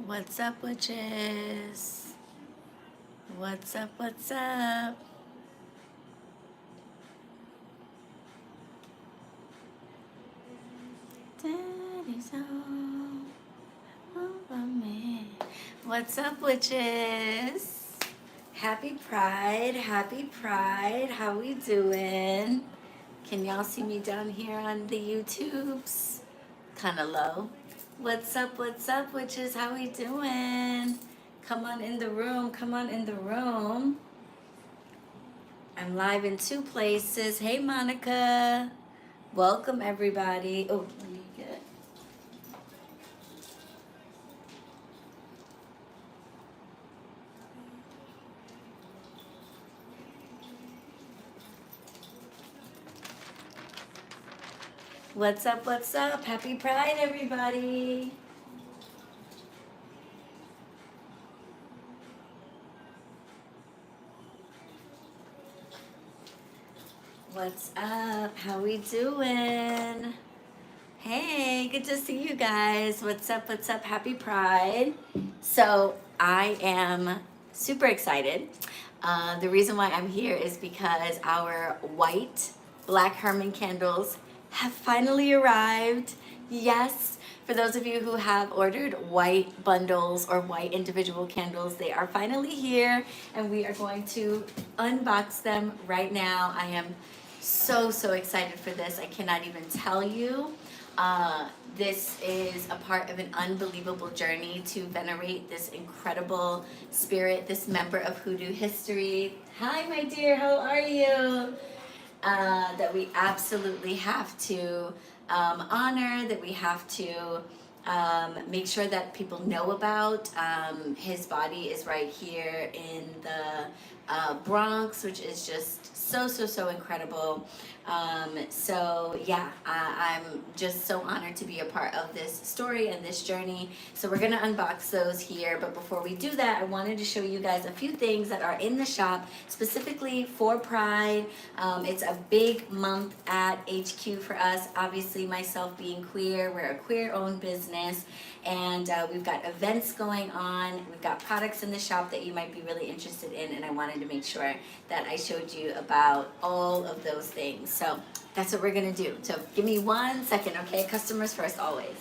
What's up, witches? What's up, what's up? Daddy's home over me. What's up, witches? Happy Pride, happy Pride. How we doing? Can y'all see me down here on the YouTubes? Kind of low. What's up, witches? How we doing? Come on in the room, come on in the room. I'm live in 2 places. Hey, Monica. Welcome, everybody. Oh, let me get it. What's up, what's up? Happy Pride, everybody. What's up? How we doing? Hey, good to see you guys. What's up? What's up? Happy Pride. So I am super excited. The reason why I'm here is because our white black Herman candles have finally arrived. Yes, for those of you who have ordered white bundles or white individual candles, they are finally here and we are going to unbox them right now. I am so excited for this. I cannot even tell you. This is a part of an unbelievable journey to venerate this incredible spirit, this member of Hoodoo history. Hi, my dear, how are you? That we absolutely have to honor, that we have to make sure that people know about. His body is right here in the Bronx, which is just so incredible. So yeah, I'm just so honored to be a part of this story and this journey. So we're gonna unbox those here, but before we do that, I wanted to show you guys a few things that are in the shop specifically for Pride. It's a big month at HQ for us. Obviously, myself being queer, we're a queer-owned business, and we've got events going on. We've got products in the shop that you might be really interested in, and I wanted to make sure that I showed you about all of those things. So that's what we're gonna do. So give me 1 second, okay? Customers first, always.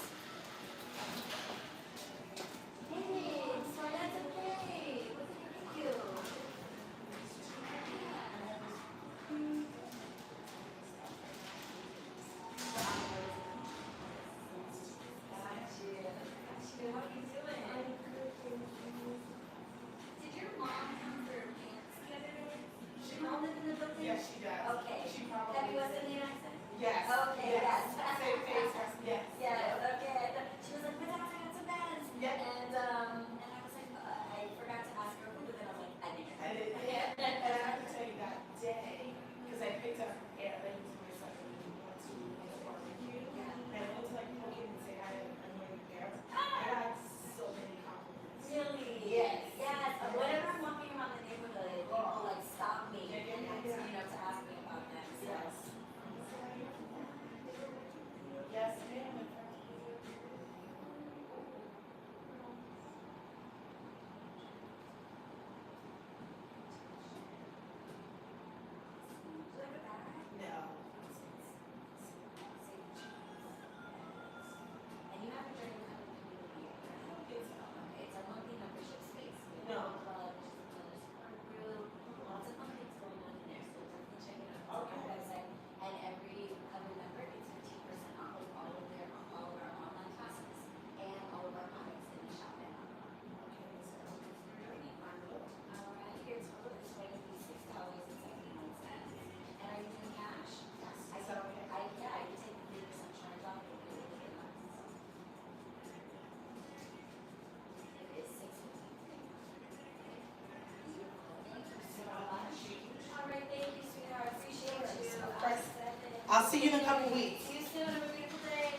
I'll see you in a couple weeks. See you soon. Have a beautiful day.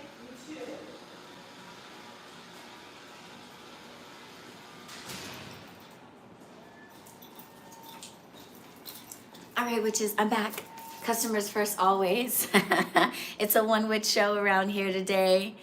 You too. All right, witches, I'm back. Customers first always. It's a one witch show around here today.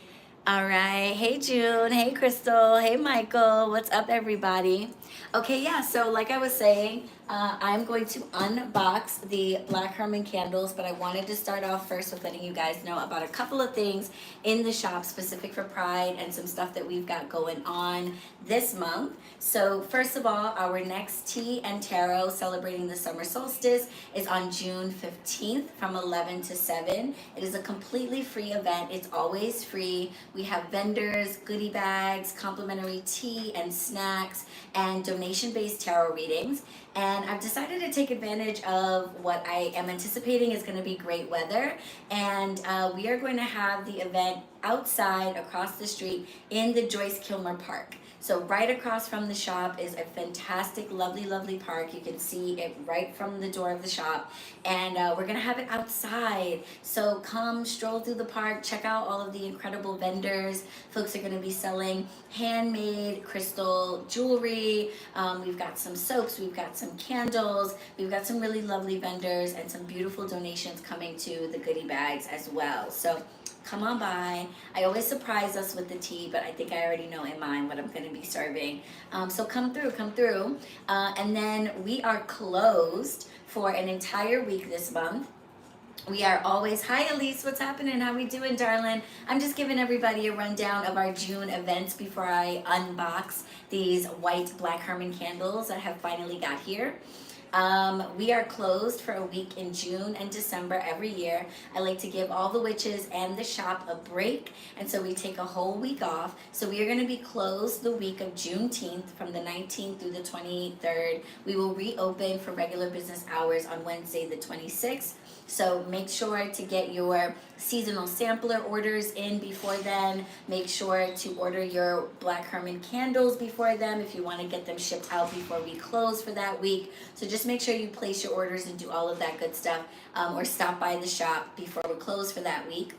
All right. Hey June. Hey Crystal. Hey Michael. What's up, everybody? Okay, yeah. So like I was saying, I'm going to unbox the Black Herman candles, but I wanted to start off first with letting you guys know about a couple of things in the shop specific for Pride and some stuff that we've got going on this month. So first of all, our next tea and tarot celebrating the summer solstice is on June 15th from 11 to 7. It is a completely free event. It's always free. We have vendors, goodie bags, complimentary tea and snacks, and donation-based tarot readings. And I've decided to take advantage of what I am anticipating is going to be great weather. And we are going to have the event outside across the street in the Joyce Kilmer Park. So right across from the shop is a fantastic, lovely, lovely park. You can see it right from the door of the shop. And we're gonna have it outside. So come stroll through the park, check out all of the incredible vendors. Folks are gonna be selling handmade crystal jewelry. We've got some soaps, we've got some candles, we've got some really lovely vendors and some beautiful donations coming to the goodie bags as well. So come on by. I always surprise us with the tea, but I think I already know in mind what I'm going to be serving. So come through. And then we are closed for an entire week this month. We are always, hi Elise, what's happening? How we doing, darling? I'm just giving everybody a rundown of our June events before I unbox these white Black Herman candles that have finally got here. We are closed for a week in June and December every year. I like to give all the witches and the shop a break, and so we take a whole week off. So we are going to be closed the week of Juneteenth from the 19th through the 23rd. We will reopen for regular business hours on Wednesday the 26th. So make sure to get your seasonal sampler orders in before then. Make sure to order your Black Herman candles before then if you want to get them shipped out before we close for that week. So just make sure you place your orders and do all of that good stuff, or stop by the shop before we close for that week.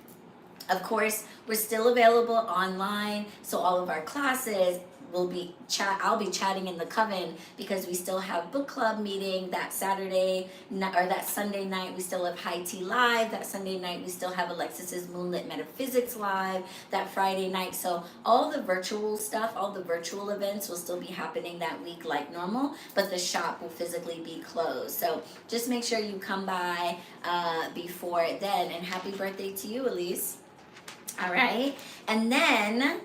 Of course, we're still available online, so all of our classes will be I'll be chatting in the coven because we still have book club meeting that Saturday or that Sunday night. We still have High Tea Live that Sunday night. We still have Alexis's Moonlit Metaphysics Live that Friday night. So all the virtual stuff, all the virtual events will still be happening that week like normal, but the shop will physically be closed. So just make sure you come by before then. And happy birthday to you, Elise. All right, and then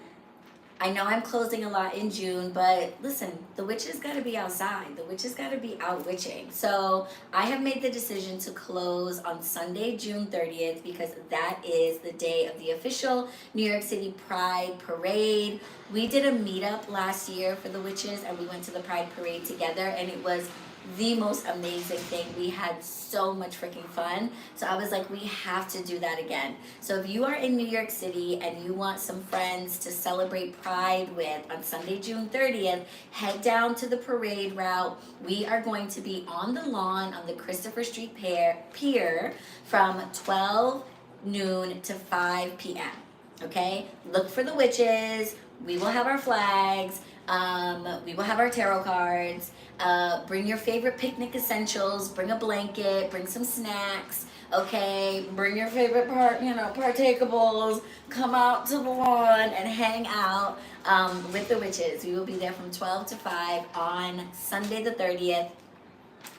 I know I'm closing a lot in June, but listen, the witches got to be outside. The witches got to be out witching. So I have made the decision to close on Sunday, June 30th, because that is the day of the official New York City Pride Parade. We did a meetup last year for the witches, and we went to the Pride Parade together, and it was the most amazing thing. We had so much freaking fun. So I was like, we have to do that again. So if you are in New York City and you want some friends to celebrate Pride with on Sunday, June 30th, head down to the parade route. We are going to be on the lawn on the Christopher Street Pier from 12 noon to 5 p.m. Okay? Look for the witches. We will have our flags. We will have our tarot cards. Bring your favorite picnic essentials. Bring a blanket. Bring some snacks. Okay, bring your favorite partakeables. Come out to the lawn and hang out with the witches. We will be there from 12 to 5 on Sunday the 30th.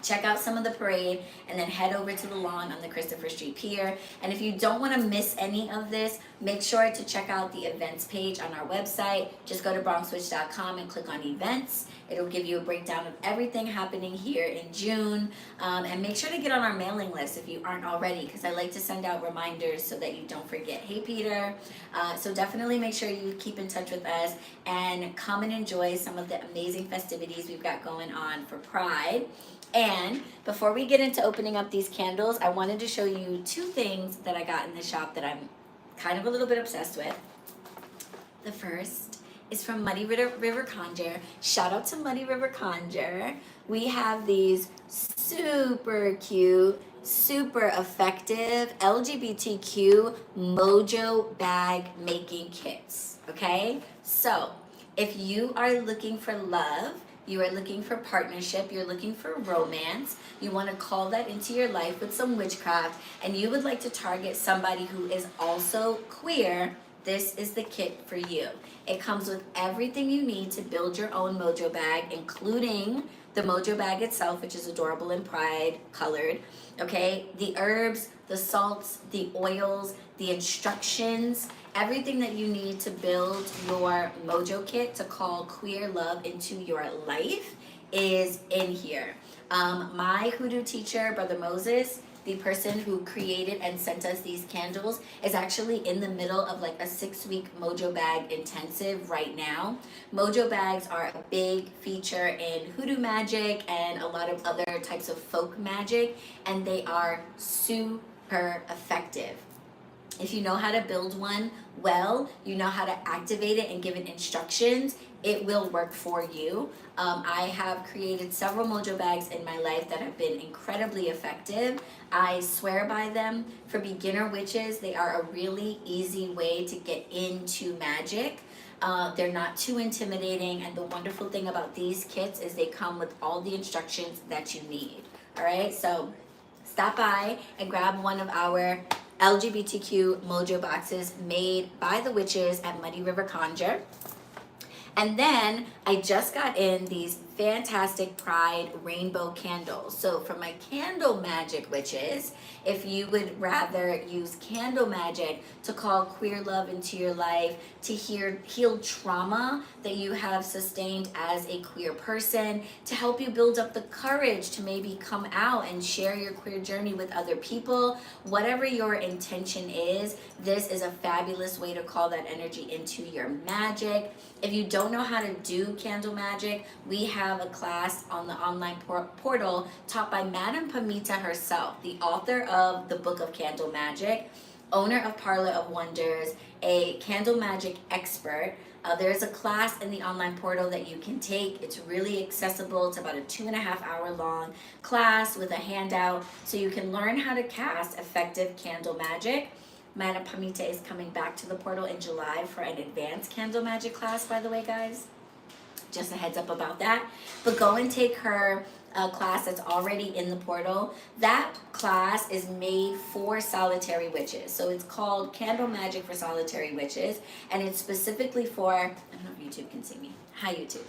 Check out some of the parade and then head over to the lawn on the Christopher Street Pier. And if you don't want to miss any of this, make sure to check out the events page on our website. Just go to bronxwitch.com and click on events. It'll give you a breakdown of everything happening here in June. And make sure to get on our mailing list if you aren't already, because I like to send out reminders so that you don't forget. Hey, Peter. So definitely make sure you keep in touch with us and come and enjoy some of the amazing festivities we've got going on for Pride. And before we get into opening up these candles, I wanted to show you two things that I got in the shop that I'm kind of a little bit obsessed with. The first is from Muddy River Conjure. Shout out to Muddy River Conjure. We have these super cute, super effective LGBTQ mojo bag making kits, okay? So if you are looking for love you are looking for partnership, you're looking for romance, you want to call that into your life with some witchcraft, and you would like to target somebody who is also queer, this is the kit for you. It comes with everything you need to build your own mojo bag, including the mojo bag itself, which is adorable and pride colored, okay? The herbs, the salts, the oils, the instructions, everything that you need to build your mojo kit to call queer love into your life is in here. My hoodoo teacher, Brother Moses, the person who created and sent us these candles, is actually in the middle of like a 6-week mojo bag intensive right now. Mojo bags are a big feature in hoodoo magic and a lot of other types of folk magic, and they are super effective. If you know how to build one well, you know how to activate it and give it instructions, it will work for you. I have created several mojo bags in my life that have been incredibly effective. I swear by them. For beginner witches, they are a really easy way to get into magic. They're not too intimidating, and the wonderful thing about these kits is they come with all the instructions that you need. All right, so stop by and grab one of our LGBTQ mojo boxes made by the witches at Muddy River Conjure. And then I just got in these fantastic Pride rainbow candles. So for my candle magic witches, if you would rather use candle magic to call queer love into your life, to heal trauma that you have sustained as a queer person, to help you build up the courage to maybe come out and share your queer journey with other people, whatever your intention is, this is a fabulous way to call that energy into your magic. If you don't know how to do candle magic, we have a class on the online portal taught by Madame Pamita herself, the author of the Book of Candle Magic, owner of Parlor of Wonders, a candle magic expert. There's a class in the online portal that you can take. It's really accessible. It's about a 2.5 hour long class with a handout so you can learn how to cast effective candle magic. Madame Pamita is coming back to the portal in July for an advanced candle magic class, by the way, guys. Just a heads up about that. But go and take her class that's already in the portal. That class is made for solitary witches. So it's called Candle Magic for Solitary Witches. And it's specifically for, I don't know if YouTube can see me. Hi, YouTube.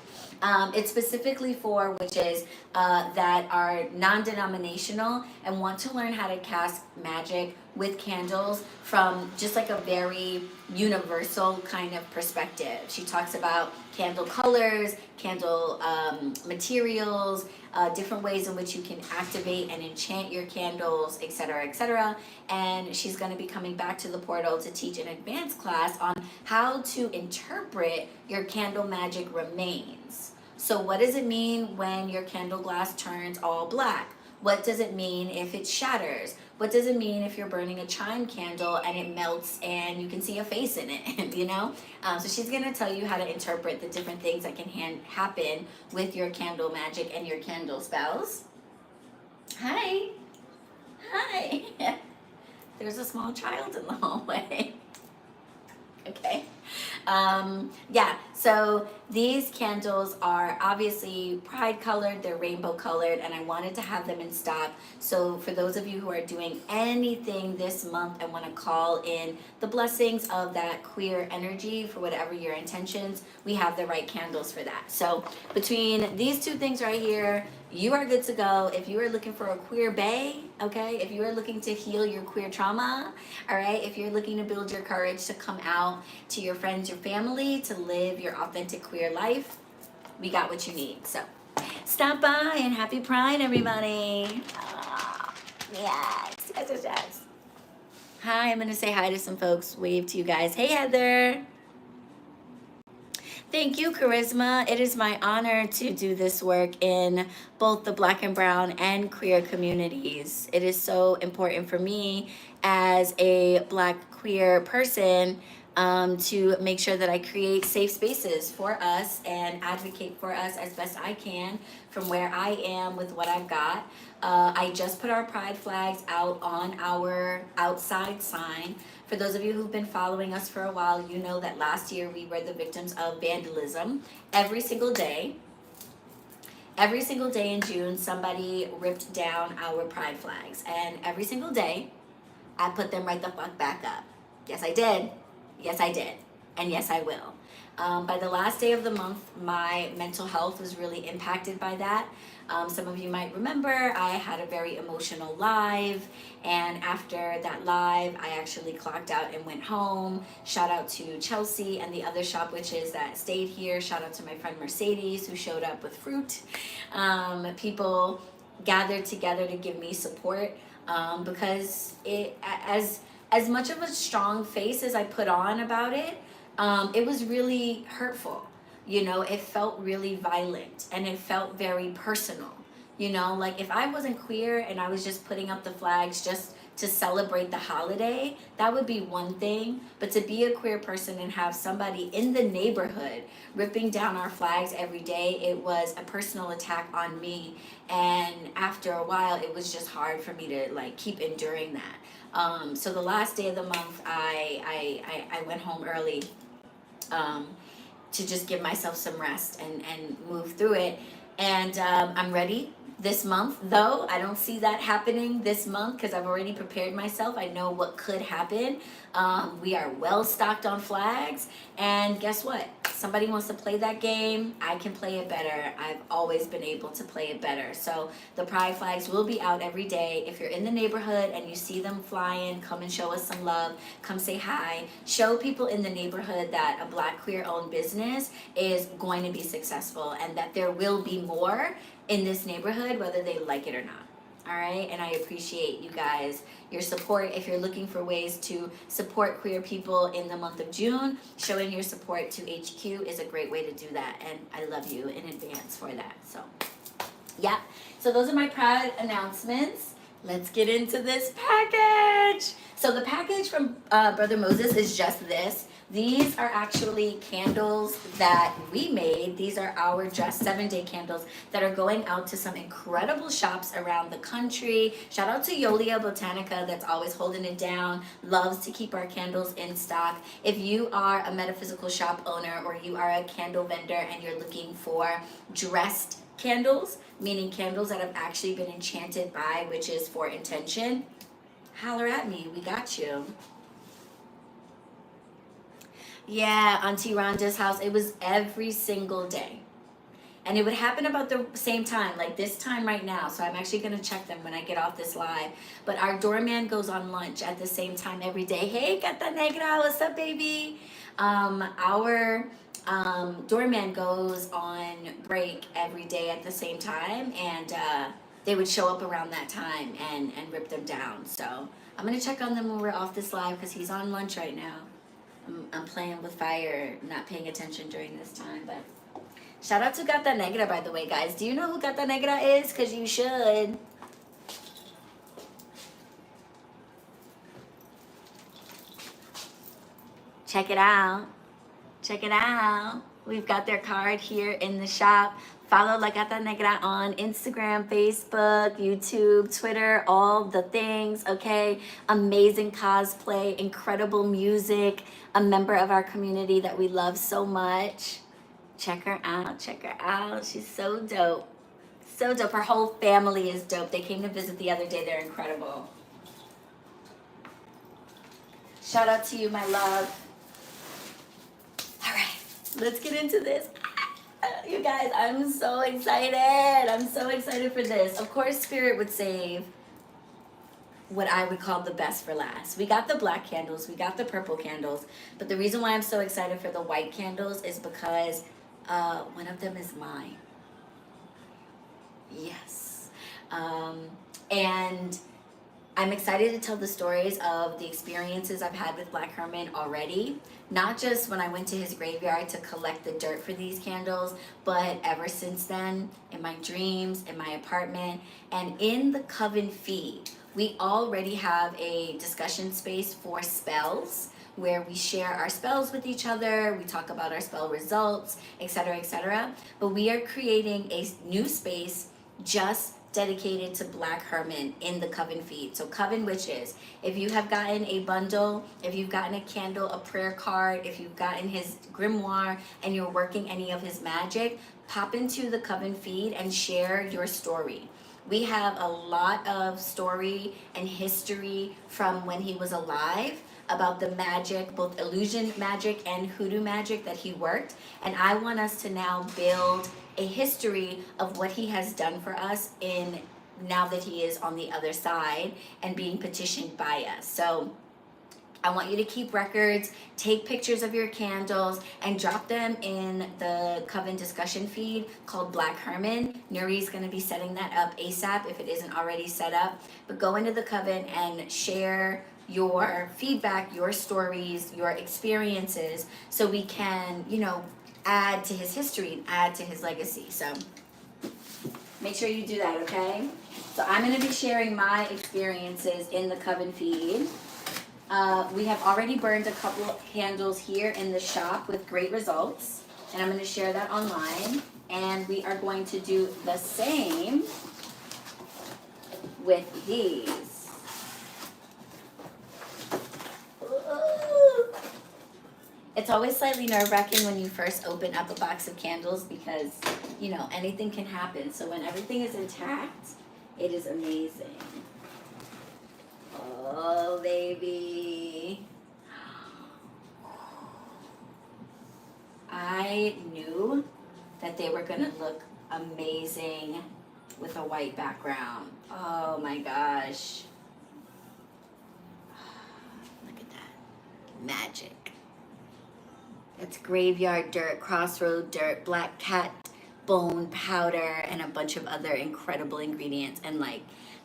It's specifically for witches that are non-denominational and want to learn how to cast magic with candles from just like a very universal kind of perspective. She talks about candle colors, candle materials, different ways in which you can activate and enchant your candles, etc., etc. And she's going to be coming back to the portal to teach an advanced class on how to interpret your candle magic remains. So what does it mean when your candle glass turns all black? What does it mean if it shatters? What does it mean if you're burning a chime candle and it melts and you can see a face in it, you know? So she's gonna tell you how to interpret the different things that can happen with your candle magic and your candle spells. Hi. Hi. There's a small child in the hallway. Okay. Yeah, so these candles are obviously pride colored, they're rainbow colored, and I wanted to have them in stock. So for those of you who are doing anything this month and want to call in the blessings of that queer energy for whatever your intentions, we have the right candles for that. So between these two things right here, you are good to go. If you are looking for a queer bae, okay, if you are looking to heal your queer trauma, all right, if you're looking to build your courage to come out to your friends, your family, to live your authentic queer life, we got what you need. So stop by and happy Pride, everybody. Oh, yes, yes, yes, yes. Hi, I'm going to say hi to some folks, wave to you guys. Hey, Heather. Thank you, Charisma. It is my honor to do this work in both the Black and Brown and queer communities. It is so important for me as a Black queer person to make sure that I create safe spaces for us and advocate for us as best I can from where I am with what I've got. I just put our pride flags out on our outside sign. For those of you who've been following us for a while, you know that last year we were the victims of vandalism every single day. every single day in June, somebody ripped down our pride flags. And every single day, I put them right the fuck back up. Yes, I did. Yes, I did. And yes, I will. By the last day of the month, my mental health was really impacted by that. Some of you might remember I had a very emotional live, and after that live, I actually clocked out and went home. Shout out to Chelsea and the other shop witches that stayed here. Shout out to my friend Mercedes, who showed up with fruit. People gathered together to give me support, because as much of a strong face as I put on about it, it was really hurtful. You know, it felt really violent and it felt very personal. You know, like if I wasn't queer and I was just putting up the flags just to celebrate the holiday, that would be one thing. But to be a queer person and have somebody in the neighborhood ripping down our flags every day, it was a personal attack on me. And after a while, it was just hard for me to like keep enduring that. So the last day of the month, I went home early, to just give myself some rest and move through it. And I'm ready this month, though. I don't see that happening this month because I've already prepared myself. I know what could happen. We are well stocked on flags. And guess what? Somebody wants to play that game, I can play it better. I've always been able to play it better. So the pride flags will be out every day. If you're in the neighborhood and you see them flying, come and show us some love. Come say hi. Show people in the neighborhood that a Black queer-owned business is going to be successful and that there will be more in this neighborhood, whether they like it or not. All right, and I appreciate you guys, your support. If you're looking for ways to support queer people in the month of June, showing your support to HQ is a great way to do that, and I love you in advance for that. So, yeah, so those are my Pride announcements. Let's get into this package. So the package from Brother Moses is just this. These are actually candles that we made. These are our just 7-day candles that are going out to some incredible shops around the country. Shout out to Yolia Botanica that's always holding it down, loves to keep our candles in stock. If you are a metaphysical shop owner or you are a candle vendor and you're looking for dressed candles, meaning candles that have actually been enchanted by witches for intention, holler at me, we got you. Yeah, Auntie Rhonda's house, it was every single day. And it would happen about the same time, like this time right now. So I'm actually going to check them when I get off this live. But our doorman goes on lunch at the same time every day. Hey, Gata Negra, what's up, baby? Our doorman goes on break every day at the same time. And they would show up around that time and rip them down. So I'm going to check on them when we're off this live because he's on lunch right now. I'm playing with fire, not paying attention during this time, but shout out to Gata Negra, by the way, guys. Do you know who Gata Negra is? Because you should. Check it out. Check it out. We've got their card here in the shop. Follow La Gata Negra on Instagram, Facebook, YouTube, Twitter, all the things, okay? Amazing cosplay, incredible music, a member of our community that we love so much. Check her out, check her out. She's so dope. So dope. Her whole family is dope. They came to visit the other day. They're incredible. Shout out to you, my love. All right, let's get into this. You guys, I'm so excited. I'm so excited for this. Of course, Spirit would save what I would call the best for last. We got the black candles, we got the purple candles, but the reason why I'm so excited for the white candles is because one of them is mine. Yes. And I'm excited to tell the stories of the experiences I've had with Black Herman already. Not just when I went to his graveyard to collect the dirt for these candles, but ever since then, in my dreams, in my apartment, and in the Coven feed. We already have a discussion space for spells where we share our spells with each other, we talk about our spell results, etc., etc. But we are creating a new space just dedicated to Black Herman in the Coven feed. So Coven Witches, if you have gotten a bundle, if you've gotten a candle, a prayer card, if you've gotten his grimoire and you're working any of his magic, pop into the Coven feed and share your story. We have a lot of story and history from when he was alive about the magic, both illusion magic and hoodoo magic that he worked. And I want us to now build a history of what he has done for us in now that he is on the other side and being petitioned by us. So I want you to keep records, take pictures of your candles, and drop them in the Coven discussion feed called Black Herman. Nuri's going to be setting that up ASAP if it isn't already set up. But go into the Coven and share your feedback, your stories, your experiences, so we can, add to his history and add to his legacy. So make sure you do that, okay? So I'm going to be sharing my experiences in the Coven feed. We have already burned a couple of candles here in the shop with great results, and I'm going to share that online. And we are going to do the same with these. Ooh. It's always slightly nerve-wracking when you first open up a box of candles because, anything can happen. So when everything is intact, it is amazing. Oh, baby. I knew that they were going to look amazing with a white background. Oh my gosh. Look at that. Magic. That's graveyard dirt, crossroad dirt, black cat bone powder, and a bunch of other incredible ingredients. And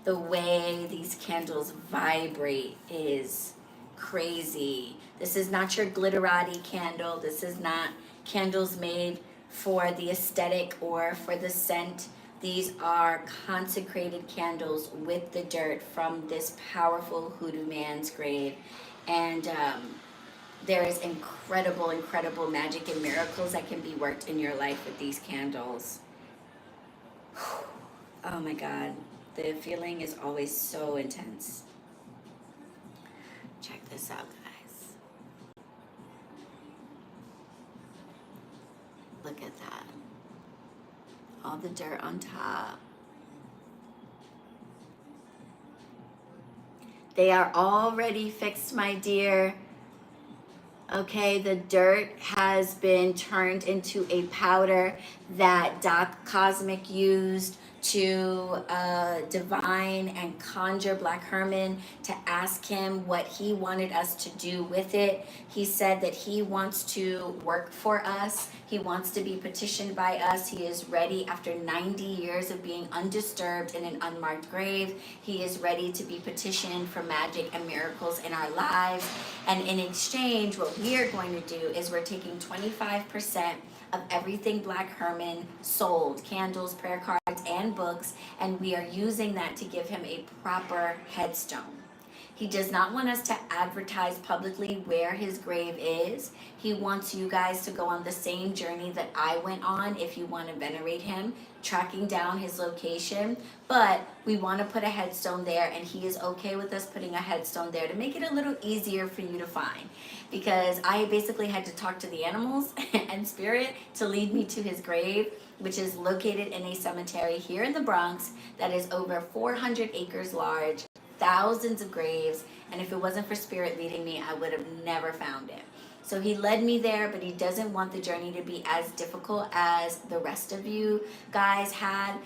the way these candles vibrate is crazy. This is not your glitterati candle. This is not candles made for the aesthetic or for the scent. These are consecrated candles with the dirt from this powerful hoodoo man's grave. And there is incredible, incredible magic and miracles that can be worked in your life with these candles. Oh my God. The feeling is always so intense. Check this out, guys. Look at that. All the dirt on top. They are already fixed, my dear. Okay, the dirt has been turned into a powder that Doc Cosmic used to divine and conjure Black Herman to ask him what he wanted us to do with it. He said that he wants to work for us. He wants to be petitioned by us. He is ready after 90 years of being undisturbed in an unmarked grave. He is ready to be petitioned for magic and miracles in our lives. And in exchange, what we are going to do is we're taking 25% of everything Black Herman sold, candles, prayer cards, and books, and we are using that to give him a proper headstone. He does not want us to advertise publicly where his grave is. He wants you guys to go on the same journey that I went on if you want to venerate him, tracking down his location. But we want to put a headstone there, and he is okay with us putting a headstone there to make it a little easier for you to find. Because I basically had to talk to the animals and spirit to lead me to his grave, which is located in a cemetery here in the Bronx that is over 400 acres large, thousands of graves, and if it wasn't for spirit leading me, I would have never found it. So he led me there, but he doesn't want the journey to be as difficult as the rest of you guys had.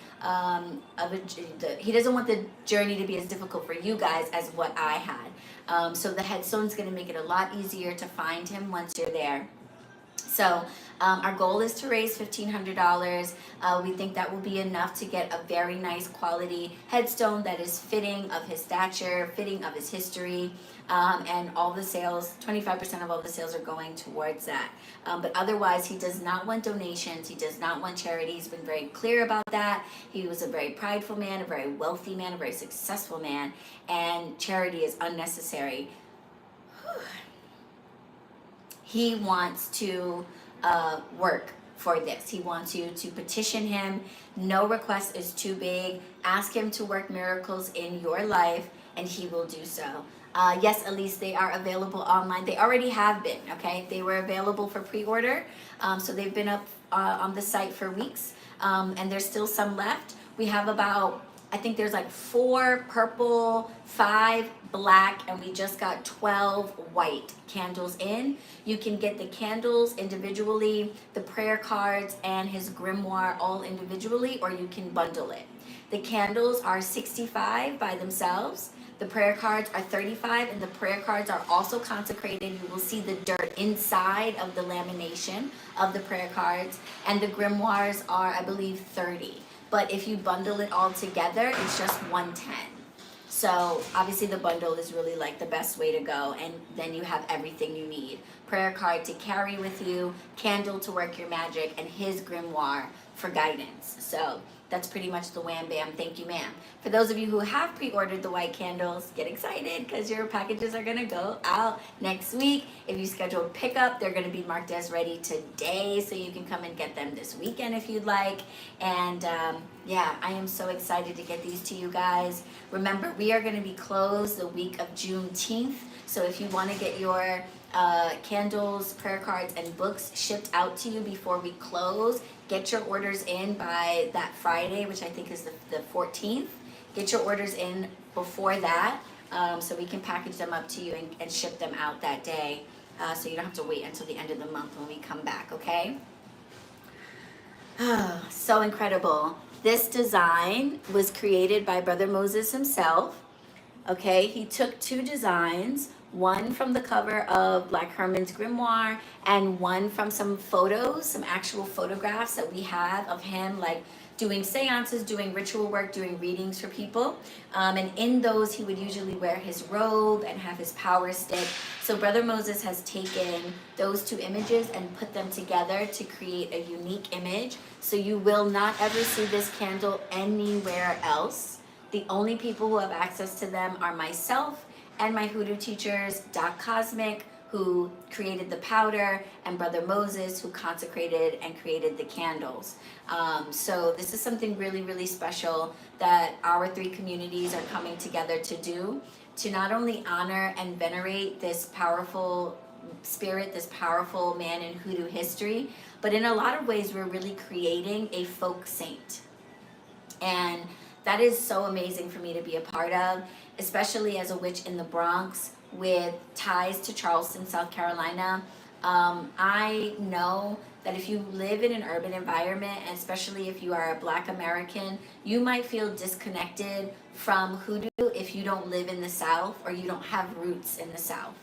He doesn't want the journey to be as difficult for you guys as what I had. So the headstone's going to make it a lot easier to find him once you're there. So our goal is to raise $1,500. We think that will be enough to get a very nice quality headstone that is fitting of his stature, fitting of his history, and all the sales, 25% of all the sales are going towards that. But otherwise, he does not want donations. He does not want charity. He's been very clear about that. He was a very prideful man, a very wealthy man, a very successful man, and charity is unnecessary. He wants to work for this. He wants you to petition him. No request is too big. Ask him to work miracles in your life, and he will do so. Yes, Elise, they are available online. They already have been, okay? They were available for pre-order. So they've been up on the site for weeks, and there's still some left. We have about, I think there's like 4 purple, 5 black, and we just got 12 white candles in. You can get the candles individually, the prayer cards, and his grimoire all individually, or you can bundle it. The candles are $65 by themselves. The prayer cards are $35, and the prayer cards are also consecrated. You will see the dirt inside of the lamination of the prayer cards, and the grimoires are, I believe, $30. But if you bundle it all together, it's just $110. So obviously the bundle is really like the best way to go, and then you have everything you need. Prayer card to carry with you, candle to work your magic, and his grimoire for guidance. So that's pretty much the wham bam, thank you ma'am. For those of you who have pre-ordered the white candles, get excited because your packages are gonna go out next week. If you scheduled pickup, they're gonna be marked as ready today, so you can come and get them this weekend if you'd like. And yeah, I am so excited to get these to you guys. Remember, we are gonna be closed the week of Juneteenth, so if you wanna get your candles, prayer cards, and books shipped out to you before we close, get your orders in by that Friday, which I think is the 14th. Get your orders in before that, so we can package them up to you and ship them out that day, so you don't have to wait until the end of the month when we come back, okay? So incredible. This design was created by Brother Moses himself, okay? He took 2 designs, one from the cover of Black Herman's grimoire, and one from some photos, some actual photographs that we have of him, like doing seances, doing ritual work, doing readings for people. And in those, he would usually wear his robe and have his power stick. So Brother Moses has taken those 2 images and put them together to create a unique image. So you will not ever see this candle anywhere else. The only people who have access to them are myself and my hoodoo teachers, Doc Cosmic, who created the powder, and Brother Moses, who consecrated and created the candles. So this is something really, really special that our 3 communities are coming together to do, to not only honor and venerate this powerful spirit, this powerful man in hoodoo history, but in a lot of ways we're really creating a folk saint. And that is so amazing for me to be a part of, especially as a witch in the Bronx with ties to Charleston, South Carolina. I know that if you live in an urban environment, and especially if you are a Black American, you might feel disconnected from hoodoo if you don't live in the South or you don't have roots in the South.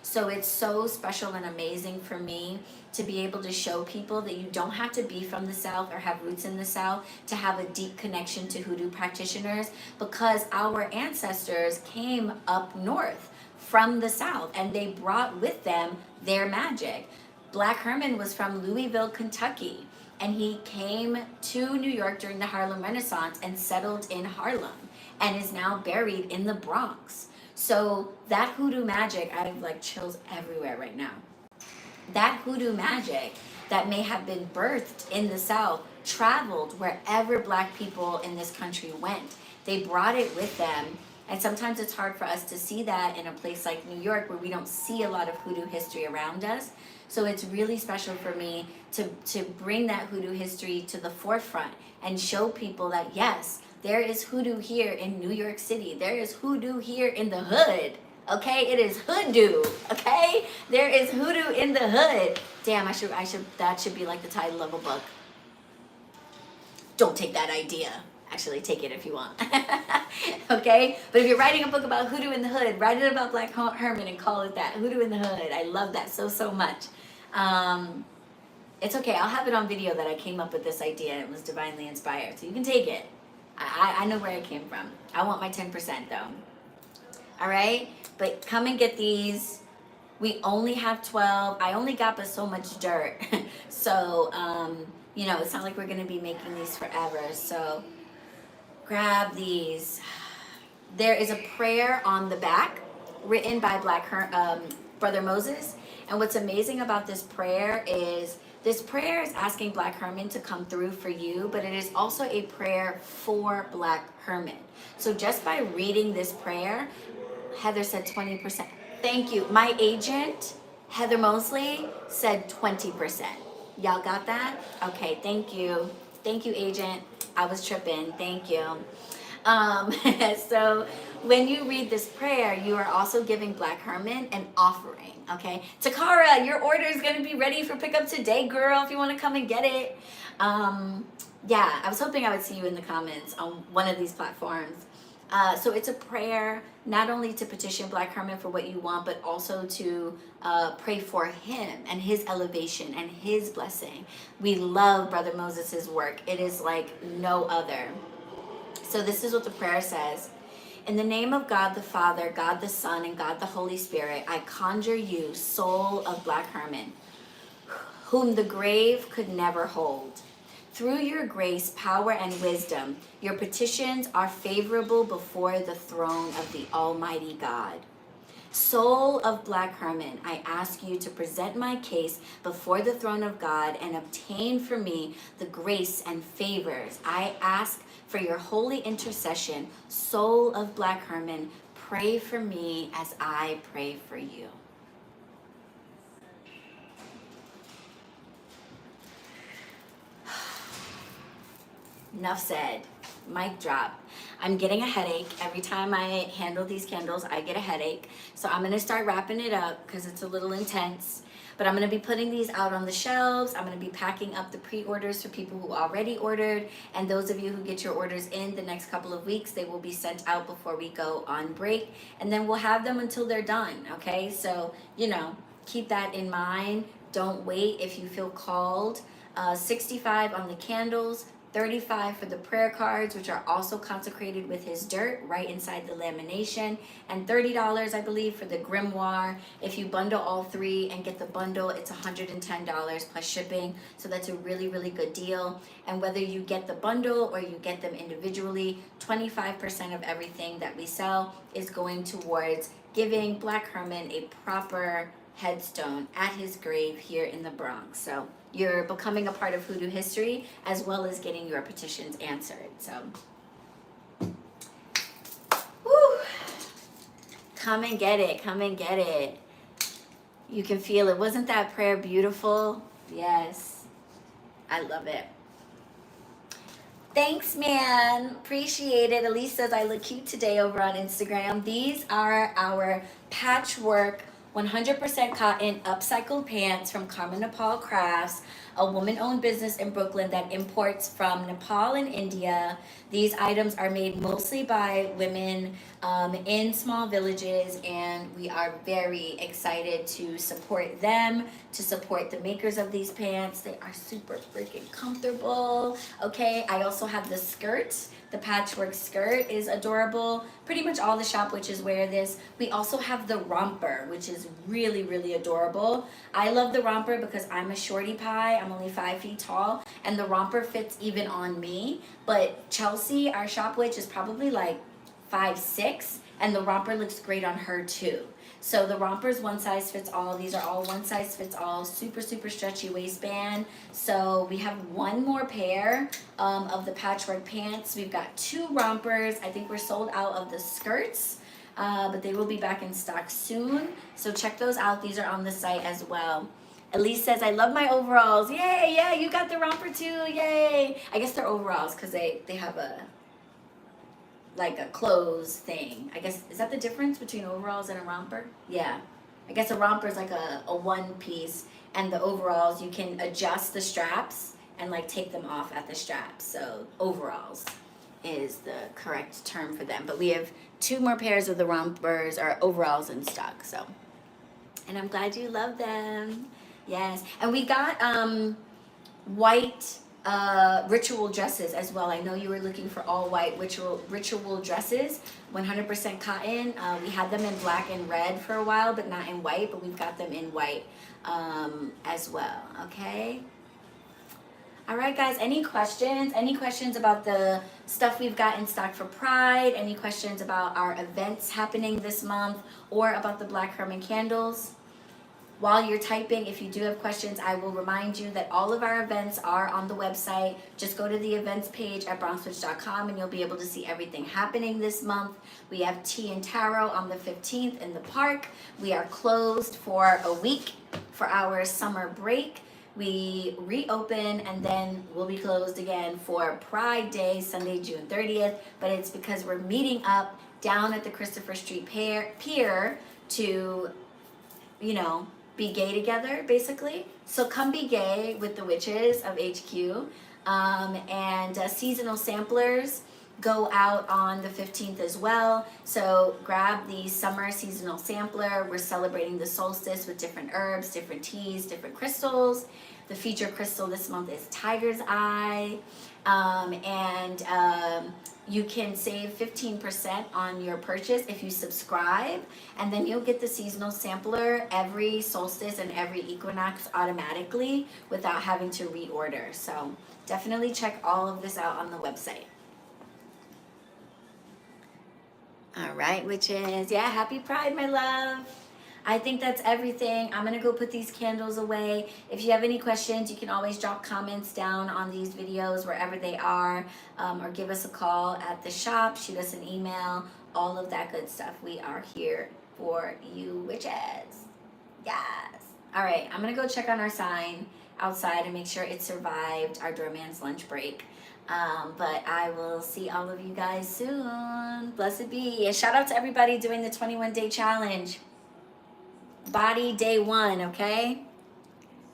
So it's so special and amazing for me to be able to show people that you don't have to be from the South or have roots in the South to have a deep connection to hoodoo practitioners, because our ancestors came up north from the South and they brought with them their magic. Black Herman was from Louisville, Kentucky, and he came to New York during the Harlem Renaissance and settled in Harlem and is now buried in the Bronx. So that hoodoo magic, I have like chills everywhere right now. That hoodoo magic that may have been birthed in the South traveled wherever Black people in this country went. They brought it with them. And sometimes it's hard for us to see that in a place like New York where we don't see a lot of hoodoo history around us. So it's really special for me to bring that hoodoo history to the forefront and show people that yes, there is hoodoo here in New York City. There is hoodoo here in the hood. Okay, it is hoodoo. Okay, there is hoodoo in the hood. Damn, that should be like the title of a book. Don't take that idea. Actually, take it if you want. Okay, but if you're writing a book about hoodoo in the hood, write it about Black Herman and call it that. Hoodoo in the hood. I love that so much. It's okay. I'll have it on video that I came up with this idea. It was divinely inspired, so you can take it. I know where it came from. I want my 10% though. All right, but come and get these. We only have 12. I only got but so much dirt. So, you know, it's not like we're going to be making these forever. So grab these. There is a prayer on the back written by Brother Moses. And what's amazing about this prayer is This prayer is asking Black Herman to come through for you, but it is also a prayer for Black Herman. So just by reading this prayer, Heather said 20%. Thank you. My agent, Heather Mosley, said 20%. Y'all got that? Okay, thank you. Thank you, agent. I was tripping. Thank you. So when you read this prayer, you are also giving Black Herman an offering, okay? Takara, your order is going to be ready for pickup today, girl, if you want to come and get it. Yeah, I was hoping I would see you in the comments on one of these platforms. So it's a prayer not only to petition Black Herman for what you want, but also to pray for him and his elevation and his blessing. We love Brother Moses' work. It is like no other. So this is what the prayer says. In the name of God the Father, God the Son, and God the Holy Spirit, I conjure you, soul of Black Herman, whom the grave could never hold. Through your grace, power, and wisdom, your petitions are favorable before the throne of the Almighty God. Soul of Black Herman, I ask you to present my case before the throne of God and obtain for me the grace and favors. I ask for your holy intercession. Soul of Black Herman, pray for me as I pray for you. Enough said. Mic drop. I'm getting a headache. Every time I handle these candles, I get a headache. So I'm going to start wrapping it up because it's a little intense. But I'm going to be putting these out on the shelves. I'm going to be packing up the pre-orders for people who already ordered. And those of you who get your orders in the next couple of weeks, they will be sent out before we go on break. And then we'll have them until they're done, okay? So, keep that in mind. Don't wait if you feel called. 65 on the candles. 35 for the prayer cards, which are also consecrated with his dirt right inside the lamination, and $30, I believe, for the grimoire. If you bundle all three and get the bundle, it's $110 plus shipping, so that's a really, really good deal. And whether you get the bundle or you get them individually, 25% of everything that we sell is going towards giving Black Herman a proper headstone at his grave here in the Bronx. So you're becoming a part of Hoodoo history as well as getting your petitions answered. So, woo! Come and get it. Come and get it. You can feel it. Wasn't that prayer beautiful? Yes. I love it. Thanks, man. Appreciate it. Elise says I look cute today over on Instagram. These are our patchwork 100% cotton upcycled pants from Carmen Nepal Crafts, a woman-owned business in Brooklyn that imports from Nepal and India. These items are made mostly by women in small villages, and we are very excited to support them, to support the makers of these pants. They are super freaking comfortable. Okay, I also have the skirt. The patchwork skirt is adorable. Pretty much all the shop witches wear this. We also have the romper, which is really, really adorable. I love the romper because I'm a shorty pie. I'm only 5 feet tall, and the romper fits even on me. But Chelsea, our shop witch, is probably like 5'6", and the romper looks great on her too. So the romper's one size fits all. These are all one size fits all, super, super stretchy waistband. So we have one more pair of the patchwork pants. We've got 2 rompers. I think we're sold out of the skirts, but they will be back in stock soon. So check those out. These are on the site as well. Elise says, I love my overalls. Yay, yeah, you got the romper too, yay. I guess they're overalls because they have a clothes thing. I guess, is that the difference between overalls and a romper? Yeah. I guess a romper is like a one piece, and the overalls, you can adjust the straps and take them off at the straps. So overalls is the correct term for them. But we have 2 more pairs of the rompers or overalls in stock. So, and I'm glad you love them. Yes. And we got white ritual dresses as well. I know you were looking for all white ritual dresses, 100% cotton. We had them in black and red for a while, but not in white, but we've got them in white as well. Okay. All right, guys, any questions? Any questions about the stuff we've got in stock for Pride? Any questions about our events happening this month or about the Black Herman candles? While you're typing, if you do have questions, I will remind you that all of our events are on the website. Just go to the events page at bronxwitch.com and you'll be able to see everything happening this month. We have Tea and Tarot on the 15th in the park. We are closed for a week for our summer break. We reopen and then we'll be closed again for Pride Day, Sunday, June 30th. But it's because we're meeting up down at the Christopher Street Pier to, you know, be gay together, basically. So come be gay with the witches of HQ. And seasonal samplers go out on the 15th as well. So grab the summer seasonal sampler. We're celebrating the solstice with different herbs, different teas, different crystals. The feature crystal this month is Tiger's Eye. You can save 15% on your purchase if you subscribe, and then you'll get the seasonal sampler every solstice and every equinox automatically without having to reorder. So definitely check all of this out on the website. All right, witches. Yeah, happy Pride, my love. I think that's everything. I'm gonna go put these candles away. If you have any questions, you can always drop comments down on these videos wherever they are, or give us a call at the shop, shoot us an email, all of that good stuff. We are here for you witches. Yes. All right, I'm gonna go check on our sign outside and make sure it survived our doorman's lunch break. But I will see all of you guys soon. Blessed be. And shout out to everybody doing the 21-day challenge. Body day 1, okay?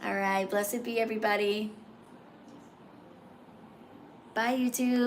All right, blessed be everybody. Bye, YouTube.